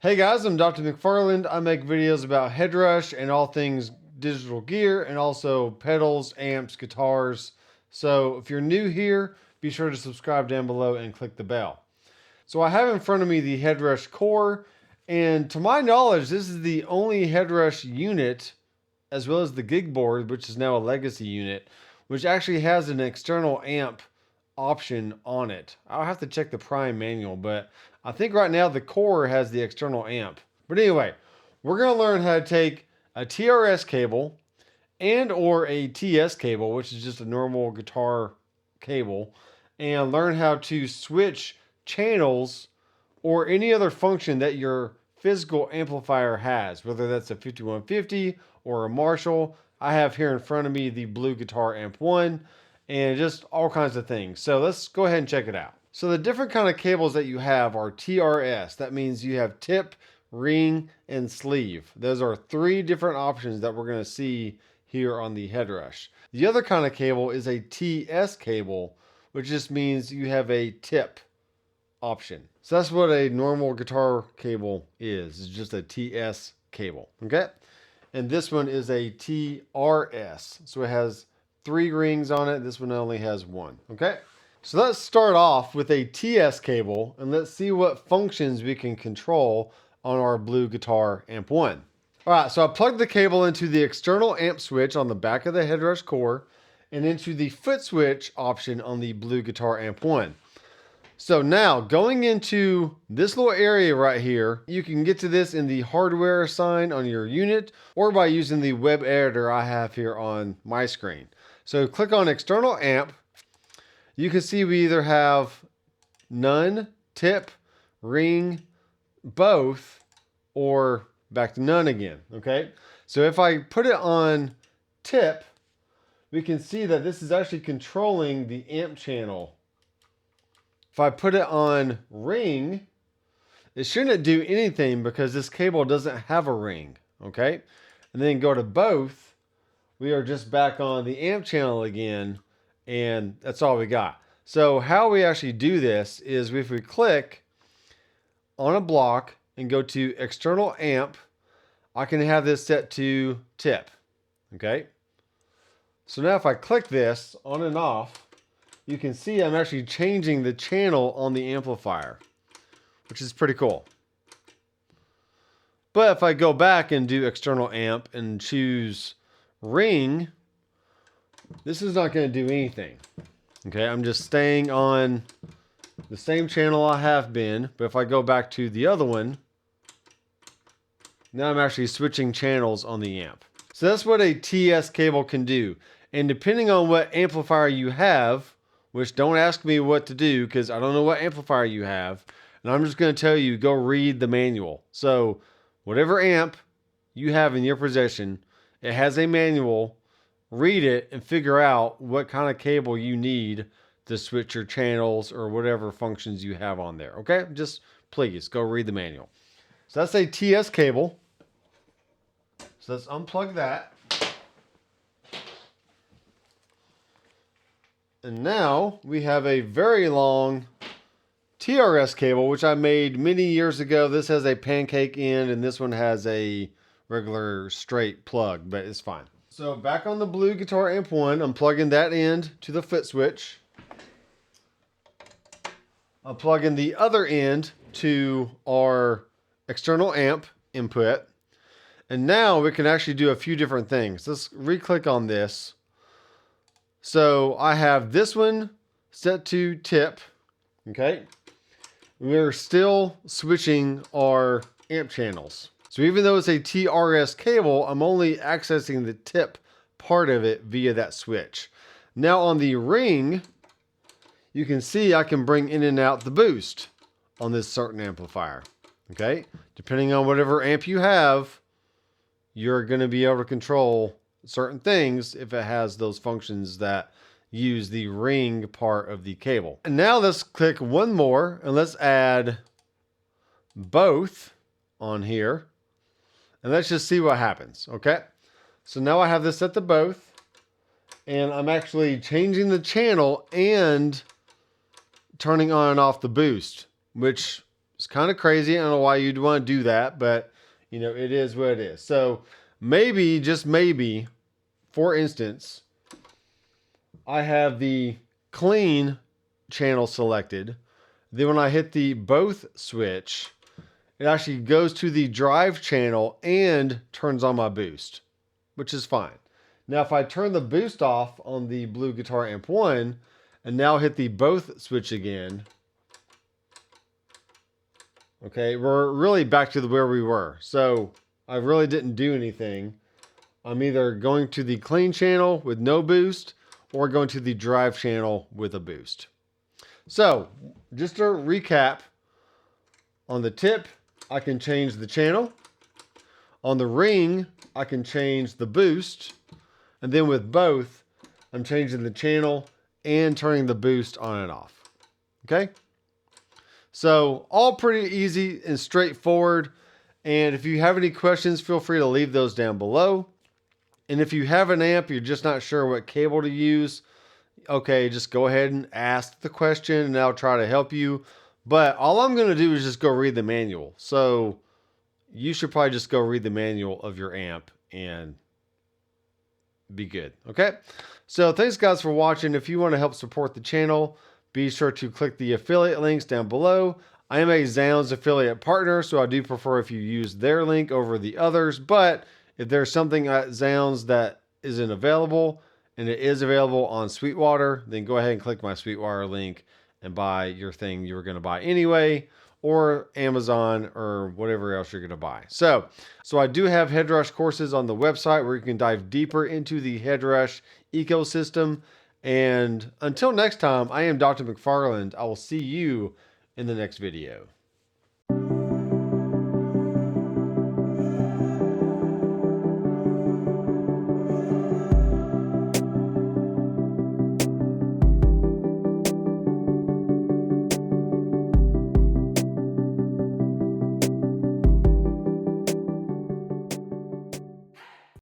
Hey guys, I'm Doctor McFarland. I make videos about Headrush and all things digital gear and also pedals, amps, guitars. So if you're new here, be sure to subscribe down below and click the bell. So I have in front of me the Headrush Core, and to my knowledge, this is the only Headrush unit, as well as the gig board, which is now a legacy unit, which actually has an external amp option on it. I'll have to check the Prime manual, but I think right now the Core has the external amp. But anyway, we're going to learn how to take a TRS cable and or a TS cable, which is just a normal guitar cable, and learn how to switch channels or any other function that your physical amplifier has, whether that's a 5150 or a Marshall. I have here in front of me the Blue Guitar Amp 1 and just all kinds of things. So let's go ahead and check it out. So the different kind of cables that you have are TRS. That means you have tip, ring, and sleeve. Those are three different options that we're going to see here on the Headrush. The other kind of cable is a TS cable, which just means you have a tip option. So that's what a normal guitar cable is. It's just a TS cable, okay? And this one is a TRS. So it has 3 rings on it. This one only has 1, okay? So let's start off with a TS cable and let's see what functions we can control on our Blue Guitar Amp 1. All right, so I plugged the cable into the external amp switch on the back of the Headrush Core and into the foot switch option on the Blue Guitar Amp 1. So now going into this little area right here, you can get to this in the hardware sign on your unit or by using the web editor I have here on my screen. So click on external amp. You can see we either have none, tip, ring, both, or back to none again, okay? So if I put it on tip, we can see that this is actually controlling the amp channel. If I put it on ring, it shouldn't do anything because this cable doesn't have a ring, okay? And then go to both, we are just back on the amp channel again, and that's all we got. So how we actually do this is if we click on a block and go to external amp, I can have this set to tip, okay? So now if I click this on and off, you can see I'm actually changing the channel on the amplifier, which is pretty cool. But if I go back and do external amp and choose ring, this is not going to do anything. Okay, I'm just staying on the same channel I have been, but if I go back to the other one, now I'm actually switching channels on the amp. So that's what a TS cable can do. And depending on what amplifier you have, which don't ask me what to do because I don't know what amplifier you have, and I'm just going to tell you, go read the manual. So whatever amp you have in your possession, it has a manual. Read it and figure out what kind of cable you need to switch your channels or whatever functions you have on there. Okay, just please go read the manual. So that's a TS cable. So let's unplug that. And now we have a very long TRS cable, which I made many years ago. This has a pancake end and this one has a regular straight plug, but it's fine. So back on the Blue Guitar Amp 1, I'm plugging that end to the foot switch. I'm plugging the other end to our external amp input. And now we can actually do a few different things. Let's re-click on this. So I have this one set to tip, okay? We're still switching our amp channels. So even though it's a TRS cable, I'm only accessing the tip part of it via that switch. Now on the ring, you can see I can bring in and out the boost on this certain amplifier, okay? Depending on whatever amp you have, you're going to be able to control certain things if it has those functions that use the ring part of the cable. And now let's click one more and let's add both on here. And let's just see what happens, okay? So now I have this set to both, and I'm actually changing the channel and turning on and off the boost, which It's kind of crazy. I don't know why you'd want to do that, but you know, it is what it is. So maybe, just maybe, for instance, I have the clean channel selected. Then when I hit the both switch, it actually goes to the drive channel and turns on my boost, which is fine. Now, if I turn the boost off on the Blue Guitar Amp 1 and now hit the both switch again, okay, we're really back to where we were. So I really didn't do anything. I'm either going to the clean channel with no boost or going to the drive channel with a boost. So just to recap, on the tip, I can change the channel. On the ring, I can change the boost. And then with both, I'm changing the channel and turning the boost on and off. Okay? So all pretty easy and straightforward. And if you have any questions, feel free to leave those down below. And if you have an amp, you're just not sure what cable to use, okay, just go ahead and ask the question and I'll try to help you. But all I'm going to do is just go read the manual. So you should probably just go read the manual of your amp and be good. Okay. So thanks guys for watching. If you want to help support the channel, be sure to click the affiliate links down below. I am a Zounds affiliate partner, so I do prefer if you use their link over the others. But if there's something at Zounds that isn't available and it is available on Sweetwater, then go ahead and click my Sweetwater link and buy your thing you were going to buy anyway, or Amazon or whatever else you're going to buy. So I do have Headrush courses on the website where you can dive deeper into the Headrush ecosystem. And until next time, I am Dr. McFarland. I will see you in the next video.